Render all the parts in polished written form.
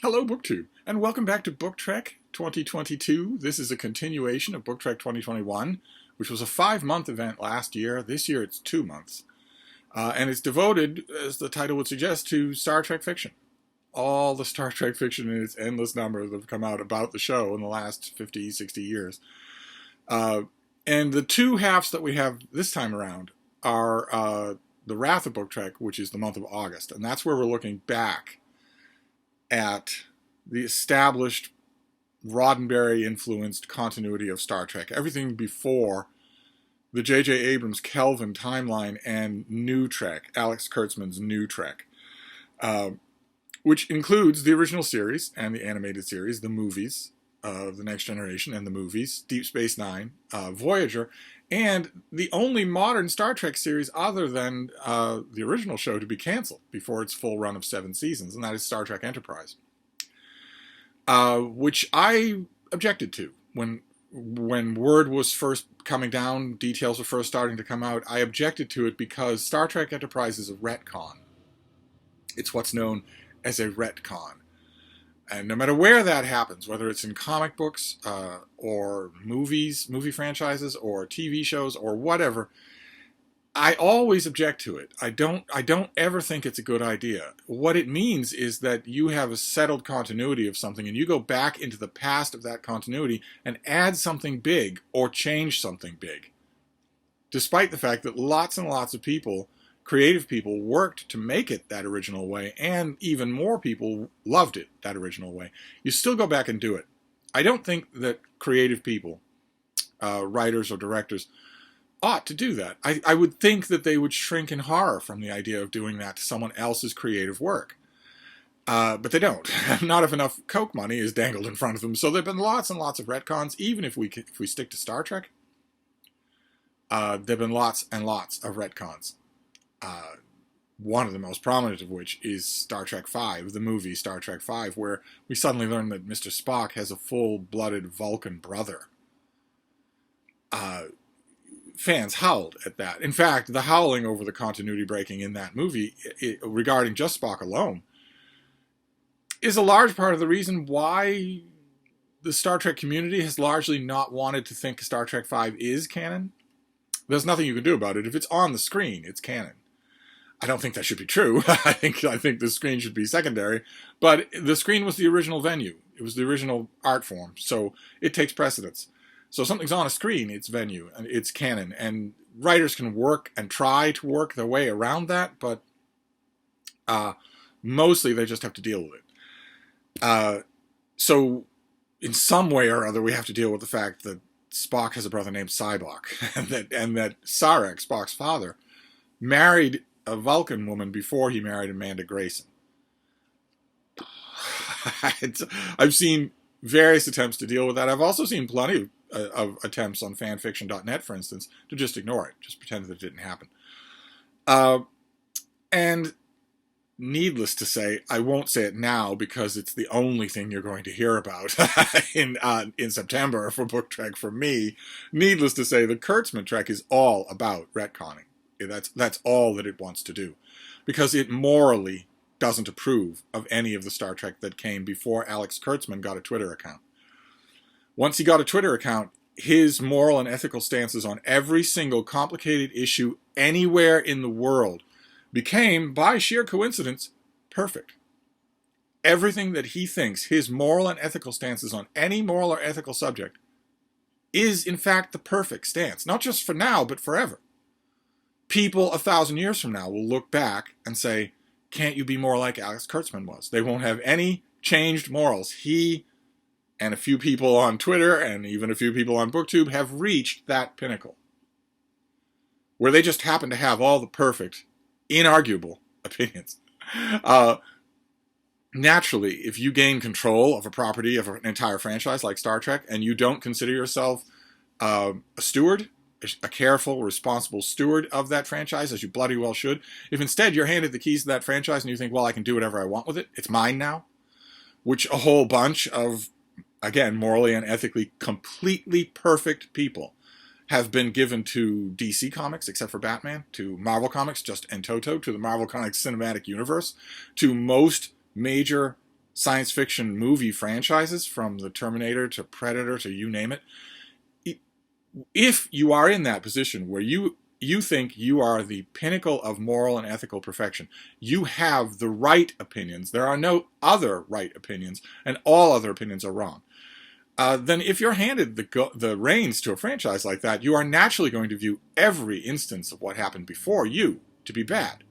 Hello, BookTube, and welcome back to Book Trek 2022. This is a continuation of Book Trek 2021, which was a 5-month event last year. This year it's 2 months. And it's devoted, as the title would suggest, to Star Trek fiction. All the Star Trek fiction in its endless numbers that have come out about the show in the last 50, 60 years. And the two halves that we have this time around are the Wrath of Book Trek, which is the month of August. And that's where we're looking back at the established Roddenberry-influenced continuity of Star Trek. Everything before the J.J. Abrams Kelvin timeline and New Trek, Alex Kurtzman's New Trek, which includes the original series and the animated series, the movies, The Next Generation and the movies, Deep Space Nine, Voyager, and the only modern Star Trek series other than the original show to be canceled before its full run of 7 seasons, and that is Star Trek Enterprise, which I objected to when word was first coming down, details were first starting to come out. I objected to it because Star Trek Enterprise is a retcon. It's what's known as a retcon. And no matter where that happens, whether it's in comic books or movies, movie franchises, or TV shows, or whatever, I always object to it. I don't ever think it's a good idea. What it means is that you have a settled continuity of something, and you go back into the past of that continuity and add something big or change something big. Despite the fact that lots and lots of people, creative people, worked to make it that original way, and even more people loved it that original way, you still go back and do it. I don't think that creative people, writers or directors, ought to do that. I would think that they would shrink in horror from the idea of doing that to someone else's creative work. But they don't. Not if enough Coke money is dangled in front of them. So there have been lots and lots of retcons, even if we stick to Star Trek. There have been lots and lots of retcons. One of the most prominent of which is Star Trek V, the movie Star Trek V, where we suddenly learn that Mr. Spock has a full-blooded Vulcan brother. Fans howled at that. In fact, the howling over the continuity breaking in that movie, regarding just Spock alone, is a large part of the reason why the Star Trek community has largely not wanted to think Star Trek V is canon. There's nothing you can do about it. If it's on the screen, it's canon. I don't think that should be true. I think the screen should be secondary. But the screen was the original venue. It was the original art form. So it takes precedence. So if something's on a screen, it's venue, and it's canon. And writers can work and try to work their way around that, but mostly they just have to deal with it. So in some way or other, we have to deal with the fact that Spock has a brother named Sybok, and that Sarek, Spock's father, married a Vulcan woman before he married Amanda Grayson. I've seen various attempts to deal with that. I've also seen plenty of attempts on fanfiction.net, for instance, to just ignore it, just pretend that it didn't happen. And needless to say, I won't say it now because it's the only thing you're going to hear about in September for Book Trek from me. Needless to say, the Kurtzman Trek is all about retconning. That's all that it wants to do, because it morally doesn't approve of any of the Star Trek that came before Alex Kurtzman got a Twitter account. Once he got a Twitter account, his moral and ethical stances on every single complicated issue anywhere in the world became, by sheer coincidence, perfect. Everything that he thinks, his moral and ethical stances on any moral or ethical subject, is in fact the perfect stance. Not just for now, but forever. People 1,000 years from now will look back and say, can't you be more like Alex Kurtzman was? They won't have any changed morals. He and a few people on Twitter and even a few people on BookTube have reached that pinnacle, where they just happen to have all the perfect, inarguable opinions. Naturally, if you gain control of a property, of an entire franchise like Star Trek, and you don't consider yourself a steward, a careful, responsible steward of that franchise, as you bloody well should, if instead you're handed the keys to that franchise and you think, well, I can do whatever I want with it, it's mine now, which a whole bunch of, again, morally and ethically completely perfect people have been given to DC Comics, except for Batman, to Marvel Comics, just en toto, to the Marvel Comics cinematic universe, to most major science fiction movie franchises, from the Terminator to Predator to you name it. If you are in that position where you think you are the pinnacle of moral and ethical perfection, you have the right opinions, there are no other right opinions, and all other opinions are wrong, then if you're handed the reins to a franchise like that, you are naturally going to view every instance of what happened before you to be bad.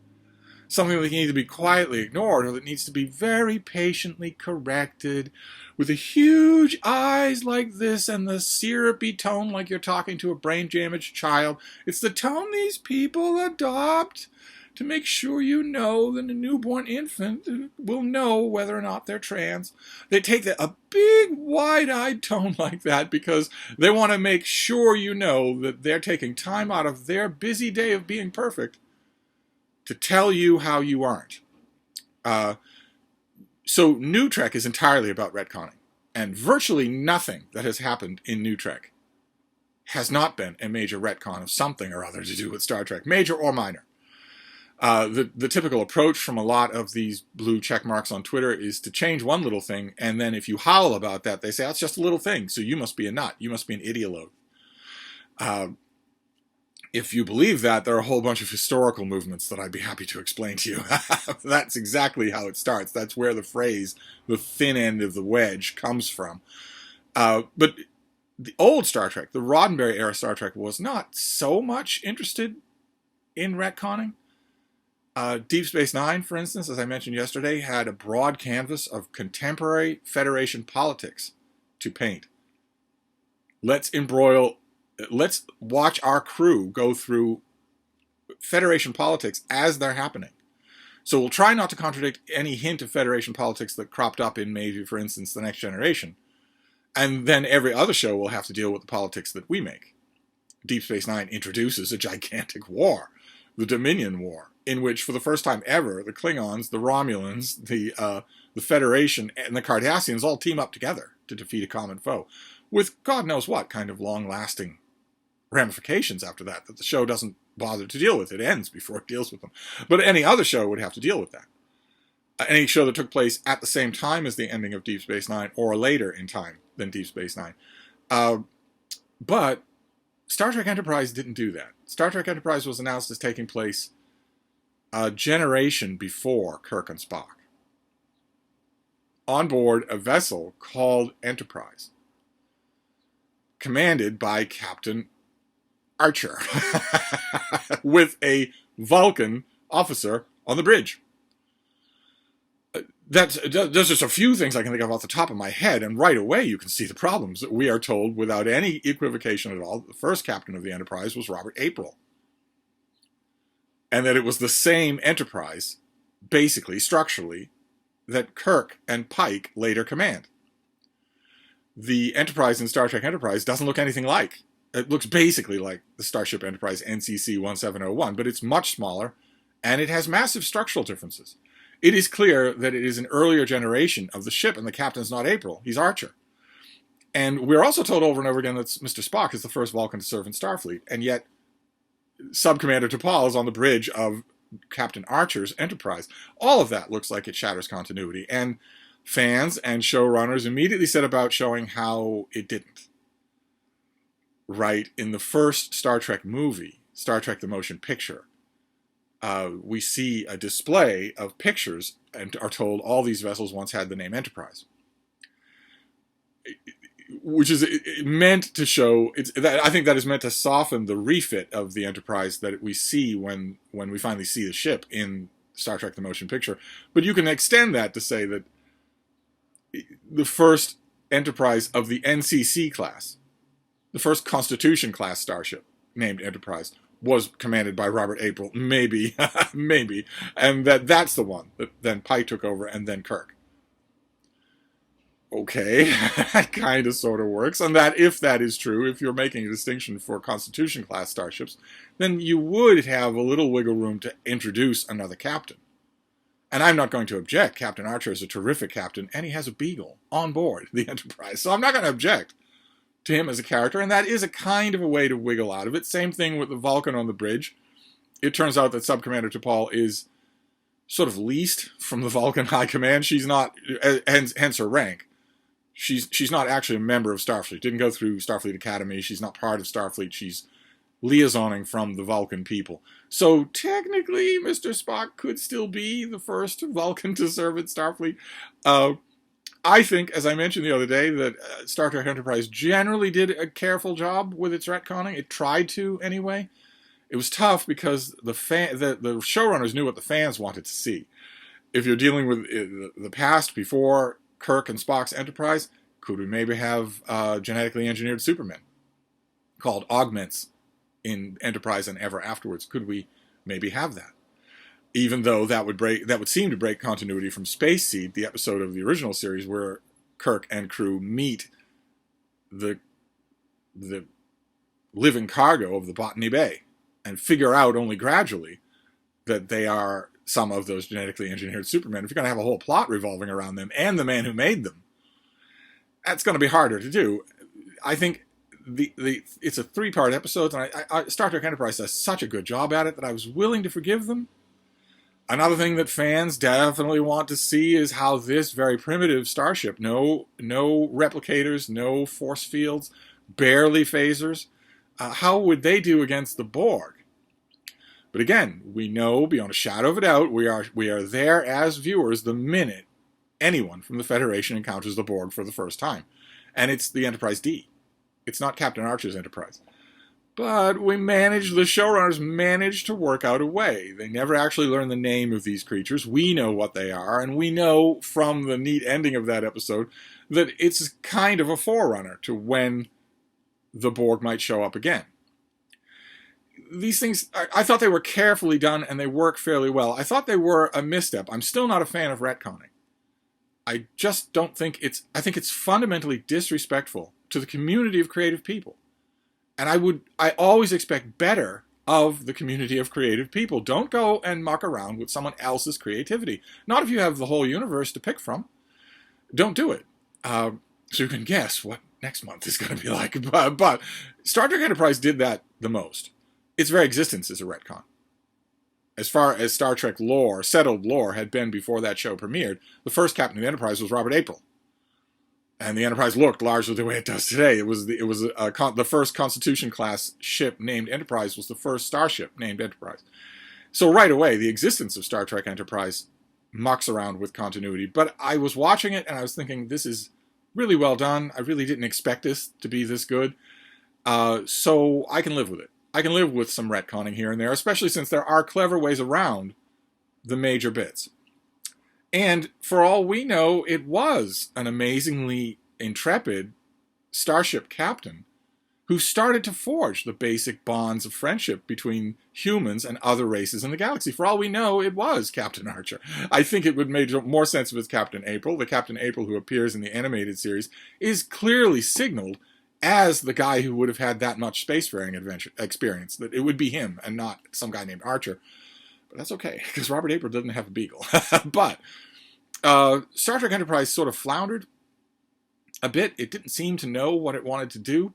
Something that can either be quietly ignored or that needs to be very patiently corrected, with the huge eyes like this and the syrupy tone like you're talking to a brain-damaged child. It's the tone these people adopt to make sure you know that a newborn infant will know whether or not they're trans. They take a big, wide-eyed tone like that because they want to make sure you know that they're taking time out of their busy day of being perfect to tell you how you aren't. So New Trek is entirely about retconning. And virtually nothing that has happened in New Trek has not been a major retcon of something or other to do with Star Trek, major or minor. The typical approach from a lot of these blue check marks on Twitter is to change one little thing, and then if you howl about that, they say, that's just a little thing, so you must be a nut. You must be an ideologue. If you believe that, there are a whole bunch of historical movements that I'd be happy to explain to you. That's exactly how it starts. That's where the phrase, the thin end of the wedge, comes from. But the old Star Trek, the Roddenberry-era Star Trek, was not so much interested in retconning. Deep Space Nine, for instance, as I mentioned yesterday, had a broad canvas of contemporary Federation politics to paint. Let's watch our crew go through Federation politics as they're happening. So we'll try not to contradict any hint of Federation politics that cropped up in maybe, for instance, The Next Generation. And then every other show will have to deal with the politics that we make. Deep Space Nine introduces a gigantic war, the Dominion War, in which, for the first time ever, the Klingons, the Romulans, the Federation, and the Cardassians all team up together to defeat a common foe, with God knows what kind of long-lasting ramifications after that the show doesn't bother to deal with. It ends before it deals with them. But any other show would have to deal with that. Any show that took place at the same time as the ending of Deep Space Nine, or later in time than Deep Space Nine. But Star Trek Enterprise didn't do that. Star Trek Enterprise was announced as taking place a generation before Kirk and Spock, on board a vessel called Enterprise, commanded by Captain Archer, with a Vulcan officer on the bridge. There's just a few things I can think of off the top of my head, and right away you can see the problems. We are told, without any equivocation at all, the first captain of the Enterprise was Robert April. And that it was the same Enterprise, basically, structurally, that Kirk and Pike later command. The Enterprise in Star Trek Enterprise doesn't look anything like. It looks basically like the Starship Enterprise NCC 1701, but it's much smaller, and it has massive structural differences. It is clear that it is an earlier generation of the ship, and the captain's not April. He's Archer. And we're also told over and over again that Mr. Spock is the first Vulcan to serve in Starfleet, and yet Sub-Commander T'Pol is on the bridge of Captain Archer's Enterprise. All of that looks like it shatters continuity, and fans and showrunners immediately set about showing how it didn't. Right, in the first Star Trek movie, Star Trek the Motion Picture, we see a display of pictures and are told all these vessels once had the name Enterprise, which is meant to show. I think that is meant to soften the refit of the Enterprise that we see when we finally see the ship in Star Trek the Motion Picture. But you can extend that to say that the first Enterprise of the NCC class, the first Constitution class starship named Enterprise, was commanded by Robert April, maybe, and that's the one that then Pike took over and then Kirk. Okay, that kind of sort of works, and that if that is true, if you're making a distinction for Constitution class starships, then you would have a little wiggle room to introduce another captain. And I'm not going to object. Captain Archer is a terrific captain, and he has a beagle on board the Enterprise, so I'm not going to object to him as a character, and that is a kind of a way to wiggle out of it. Same thing with the Vulcan on the bridge. It turns out that Sub-Commander T'Pol is sort of leased from the Vulcan High Command. She's not, hence her rank. She's not actually a member of Starfleet. Didn't go through Starfleet Academy. She's not part of Starfleet. She's liaisoning from the Vulcan people. So technically, Mr. Spock could still be the first Vulcan to serve at Starfleet. I think, as I mentioned the other day, that Star Trek Enterprise generally did a careful job with its retconning. It tried to, anyway. It was tough because the showrunners knew what the fans wanted to see. If you're dealing with the past before Kirk and Spock's Enterprise, could we maybe have genetically engineered supermen called augments in Enterprise and ever afterwards? Could we maybe have that? Even though that would seem to break continuity from Space Seed, the episode of the original series where Kirk and crew meet the living cargo of the Botany Bay and figure out only gradually that they are some of those genetically engineered Supermen. If you're going to have a whole plot revolving around them and the man who made them, that's going to be harder to do. I think it's a 3-part episode, and Star Trek Enterprise does such a good job at it that I was willing to forgive them. Another thing that fans definitely want to see is how this very primitive starship, no replicators, no force fields, barely phasers, how would they do against the Borg? But again, we know beyond a shadow of a doubt we are there as viewers the minute anyone from the Federation encounters the Borg for the first time. And it's the Enterprise D. It's not Captain Archer's Enterprise. But the showrunners managed to work out a way. They never actually learn the name of these creatures. We know what they are, and we know from the neat ending of that episode that it's kind of a forerunner to when the Borg might show up again. These things, I thought they were carefully done, and they work fairly well. I thought they were a misstep. I'm still not a fan of retconning. I just don't think I think it's fundamentally disrespectful to the community of creative people. And I always expect better of the community of creative people. Don't go and muck around with someone else's creativity. Not if you have the whole universe to pick from. Don't do it. So you can guess what next month is going to be like. But Star Trek Enterprise did that the most. Its very existence is a retcon. As far as Star Trek lore, settled lore, had been before that show premiered, the first captain of the Enterprise was Robert April. And the Enterprise looked largely the way it does today. The first Constitution-class ship named Enterprise was the first starship named Enterprise. So right away, the existence of Star Trek Enterprise mucks around with continuity. But I was watching it, and I was thinking, this is really well done. I really didn't expect this to be this good. So I can live with it. I can live with some retconning here and there, especially since there are clever ways around the major bits. And for all we know, it was an amazingly intrepid starship captain who started to forge the basic bonds of friendship between humans and other races in the galaxy. For all we know, it was Captain Archer. I think it would make more sense if it's Captain April. The Captain April who appears in the animated series is clearly signaled as the guy who would have had that much spacefaring experience, that it would be him and not some guy named Archer. But that's okay, because Robert April doesn't have a beagle. But Star Trek Enterprise sort of floundered a bit. It didn't seem to know what it wanted to do.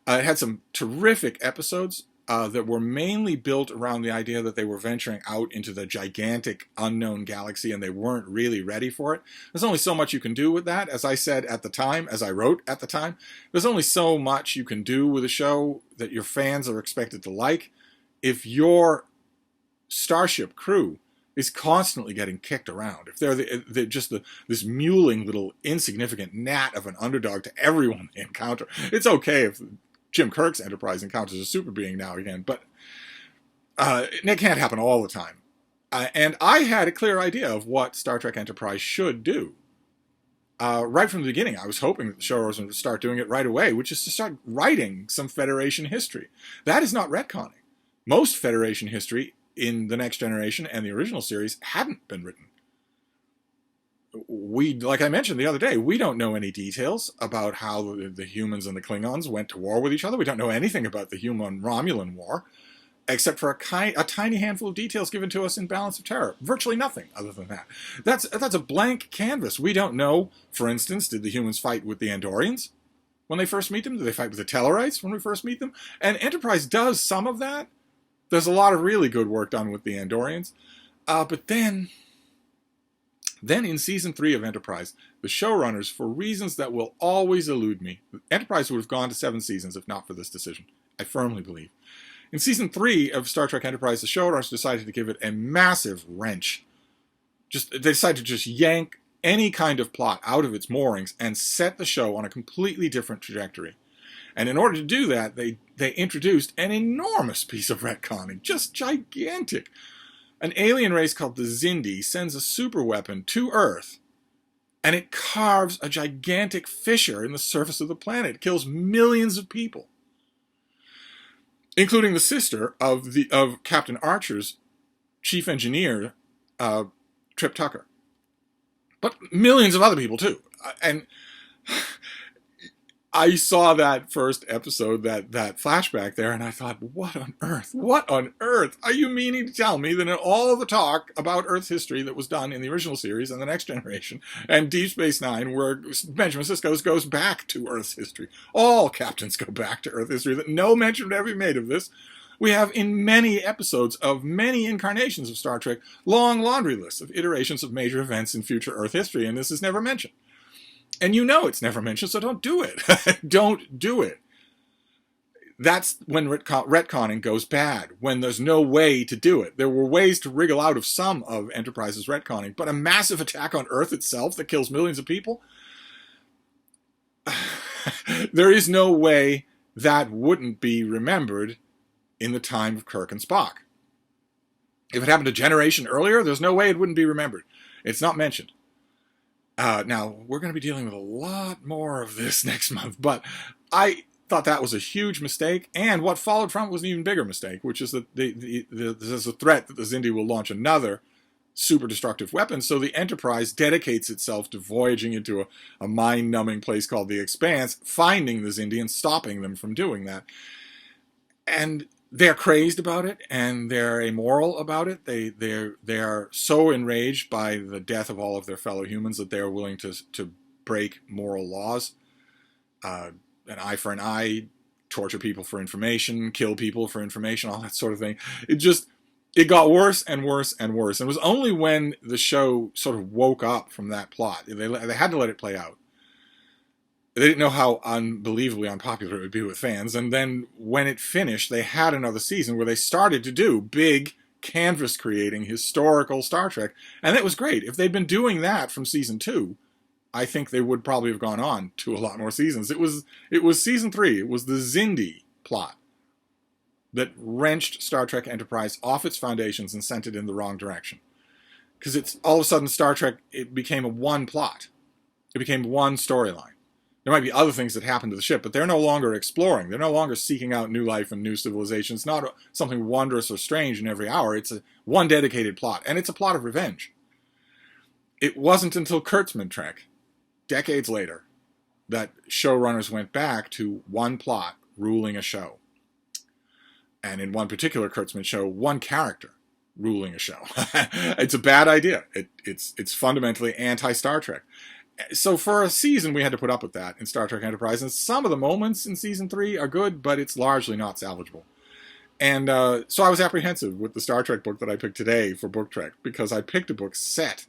It had some terrific episodes that were mainly built around the idea that they were venturing out into the gigantic unknown galaxy and they weren't really ready for it. There's only so much you can do with that. As I said at the time, as I wrote at the time, there's only so much you can do with a show that your fans are expected to like if your starship crew is constantly getting kicked around. If they're just this mewling little insignificant gnat of an underdog to everyone they encounter. It's okay if Jim Kirk's Enterprise encounters a super being now and again, but it can't happen all the time. And I had a clear idea of what Star Trek Enterprise should do. Right from the beginning, I was hoping that the showrunners would start doing it right away, which is to start writing some Federation history. That is not retconning. Most Federation history in The Next Generation and the original series hadn't been written. Like I mentioned the other day, we don't know any details about how the humans and the Klingons went to war with each other. We don't know anything about the human-Romulan war, except for a tiny handful of details given to us in Balance of Terror. Virtually nothing other than that. That's a blank canvas. We don't know, for instance, did the humans fight with the Andorians when they first meet them? Did they fight with the Tellarites when we first meet them? And Enterprise does some of that. There's a lot of really good work done with the Andorians. But then Then in season 3 of Enterprise, the showrunners, for reasons that will always elude me, Enterprise would have gone to 7 seasons if not for this decision, I firmly believe. In season 3 of Star Trek Enterprise, the showrunners decided to give it a massive wrench. They decided to just yank any kind of plot out of its moorings and set the show on a completely different trajectory. And in order to do that, they introduced an enormous piece of retconning, just gigantic. An alien race called the Xindi sends a superweapon to Earth, and it carves a gigantic fissure in the surface of the planet. It kills millions of people, including the sister of Captain Archer's chief engineer, Trip Tucker. But millions of other people, too. And I saw that first episode, that flashback there, and I thought, what on earth? What on earth? Are you meaning to tell me that in all of the talk about Earth's history that was done in the original series and The Next Generation and Deep Space Nine, where Benjamin Sisko goes back to Earth's history, all captains go back to Earth history, that no mention would ever be made of this? We have, in many episodes of many incarnations of Star Trek, long laundry lists of iterations of major events in future Earth history, and this is never mentioned. And you know it's never mentioned, so don't do it. Don't do it. That's when retconning goes bad, when there's no way to do it. There were ways to wriggle out of some of Enterprise's retconning, but a massive attack on Earth itself that kills millions of people? There is no way that wouldn't be remembered in the time of Kirk and Spock. If it happened a generation earlier, there's no way it wouldn't be remembered. It's not mentioned. Now, we're going to be dealing with a lot more of this next month, but I thought that was a huge mistake, and what followed from it was an even bigger mistake, which is that there's a threat that the Xindi will launch another super destructive weapon, so the Enterprise dedicates itself to voyaging into a mind-numbing place called the Expanse, finding the Xindi and stopping them from doing that. And they're crazed about it, and they're amoral about it. They're so enraged by the death of all of their fellow humans that they're willing to break moral laws. An eye for an eye, torture people for information, kill people for information, all that sort of thing. It got worse and worse and worse. And it was only when the show sort of woke up from that plot. They had to let it play out. They didn't know how unbelievably unpopular it would be with fans. And then when it finished, they had another season where they started to do big canvas-creating historical Star Trek. And it was great. If they'd been doing that from season 2, I think they would probably have gone on to a lot more seasons. It was season 3. It was the Xindi plot that wrenched Star Trek Enterprise off its foundations and sent it in the wrong direction. Because it's all of a sudden Star Trek, it became a one plot. It became one storyline. There might be other things that happen to the ship, but they're no longer exploring. They're no longer seeking out new life and new civilization. It's not something wondrous or strange in every hour. It's one dedicated plot, and it's a plot of revenge. It wasn't until Kurtzman Trek, decades later, that showrunners went back to one plot ruling a show. And in one particular Kurtzman show, one character ruling a show. It's a bad idea. It's fundamentally anti-Star Trek. So for a season, we had to put up with that in Star Trek Enterprise. And some of the moments in season 3 are good, but it's largely not salvageable. And so I was apprehensive with the Star Trek book that I picked today for Book Trek, because I picked a book set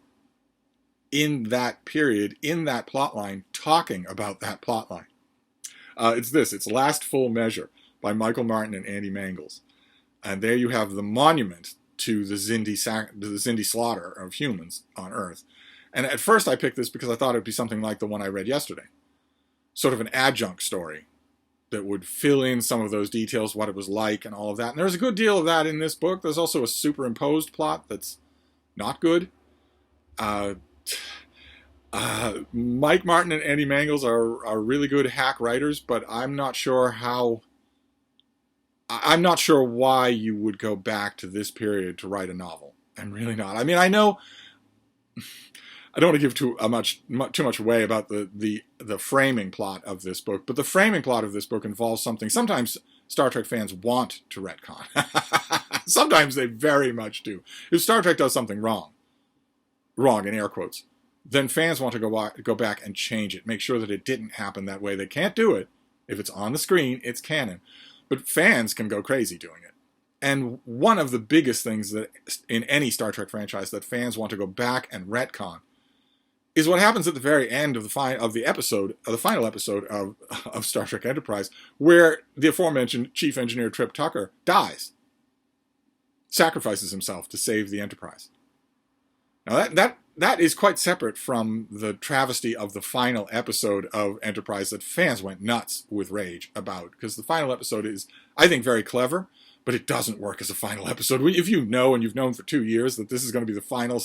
in that period, in that plotline, talking about that plotline. It's Last Full Measure by Michael Martin and Andy Mangels. And there you have the monument to the Xindi slaughter of humans on Earth. And at first I picked this because I thought it would be something like the one I read yesterday. Sort of an adjunct story that would fill in some of those details, what it was like and all of that. And there's a good deal of that in this book. There's also a superimposed plot that's not good. Mike Martin and Andy Mangels are really good hack writers, but I'm not sure why you would go back to this period to write a novel. I'm really not. I mean, I know I don't want to give too much away about the framing plot of this book, but the framing plot of this book involves something sometimes Star Trek fans want to retcon. Sometimes they very much do. If Star Trek does something wrong in air quotes, then fans want to go back and change it, make sure that it didn't happen that way. They can't do it. If it's on the screen, it's canon. But fans can go crazy doing it. And one of the biggest things that in any Star Trek franchise that fans want to go back and retcon is what happens at the very end of the final episode of Star Trek Enterprise, where the aforementioned Chief Engineer Trip Tucker dies, sacrifices himself to save the Enterprise. Now that is quite separate from the travesty of the final episode of Enterprise that fans went nuts with rage about, because the final episode is, I think, very clever, but it doesn't work as a final episode. If you know, and you've known for 2 years, that this is going to be the final,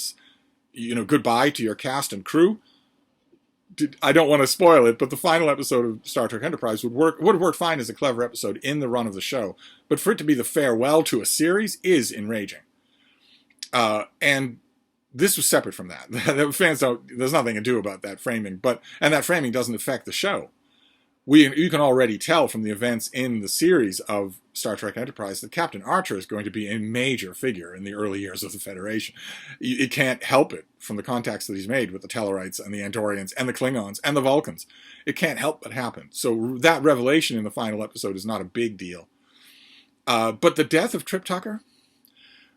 goodbye to your cast and crew, I don't want to spoil it, but the final episode of Star Trek Enterprise would have worked fine as a clever episode in the run of the show, but for it to be the farewell to a series is enraging. And this was separate from that. Fans there's nothing to do about that framing, and that framing doesn't affect the show. You can already tell from the events in the series of Star Trek Enterprise that Captain Archer is going to be a major figure in the early years of the Federation. It can't help it from the contacts that he's made with the Tellarites and the Andorians and the Klingons and the Vulcans. It can't help but happen. So that revelation in the final episode is not a big deal. But the death of Trip Tucker,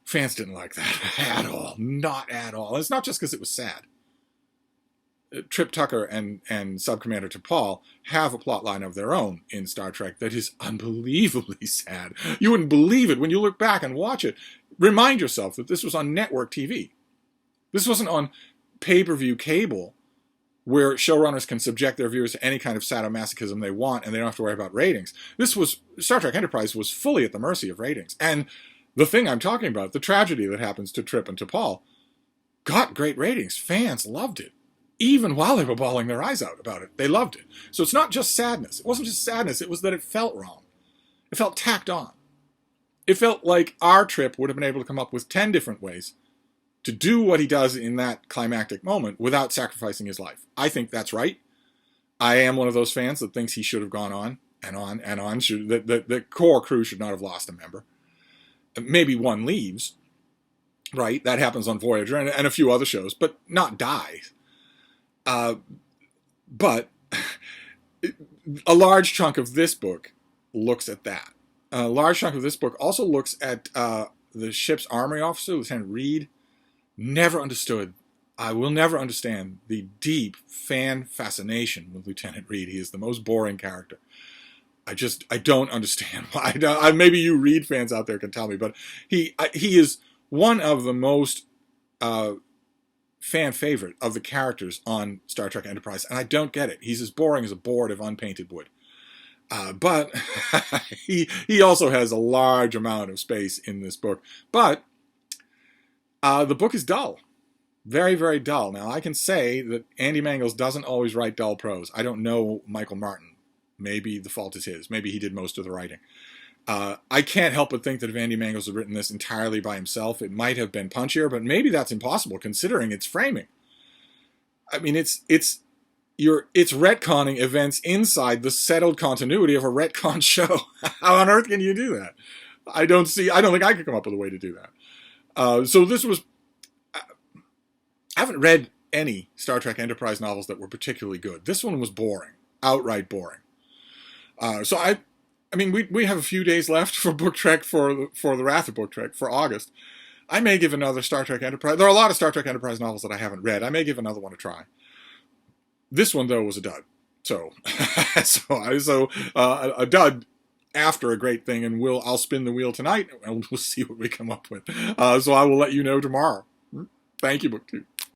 fans didn't like that at all. Not at all. And it's not just because it was sad. Trip Tucker and Subcommander T'Pol have a plot line of their own in Star Trek that is unbelievably sad. You wouldn't believe it when you look back and watch it. Remind yourself that this was on network TV. This wasn't on pay-per-view cable, where showrunners can subject their viewers to any kind of sadomasochism they want and they don't have to worry about ratings. Star Trek Enterprise was fully at the mercy of ratings. And the thing I'm talking about, the tragedy that happens to Trip and T'Pol, got great ratings. Fans loved it. Even while they were bawling their eyes out about it, they loved it. So it's not just sadness. It wasn't just sadness. It was that it felt wrong. It felt tacked on. It felt like our Trip would have been able to come up with 10 different ways to do what he does in that climactic moment without sacrificing his life. I think that's right. I am one of those fans that thinks he should have gone on and on and on. The core crew should not have lost a member. Maybe one leaves, right? That happens on Voyager and a few other shows, but not die. But a large chunk of this book looks at that. A large chunk of this book also looks at the ship's armory officer, Lieutenant Reed. Never understood. I will never understand the deep fan fascination with Lieutenant Reed. He is the most boring character. I don't understand why. Maybe you Reed fans out there can tell me, but he is one of the most fan favorite of the characters on Star Trek Enterprise, and I don't get it. He's as boring as a board of unpainted wood. But he also has a large amount of space in this book. But the book is dull. Very, very dull. Now, I can say that Andy Mangels doesn't always write dull prose. I don't know Michael Martin. Maybe the fault is his. Maybe he did most of the writing. I can't help but think that if Andy Mangels had written this entirely by himself, it might have been punchier, but maybe that's impossible considering its framing. I mean, it's retconning events inside the settled continuity of a retcon show. How on earth can you do that? I don't think I could come up with a way to do that. So this was, I haven't read any Star Trek Enterprise novels that were particularly good. This one was boring, outright boring. So I mean, we have a few days left for Book Trek for the Wrath of Book Trek for August. I may give another Star Trek Enterprise. There are a lot of Star Trek Enterprise novels that I haven't read. I may give another one a try. This one though was a dud. So a dud after a great thing, and I'll spin the wheel tonight and we'll see what we come up with. So I will let you know tomorrow. Thank you, BookTube.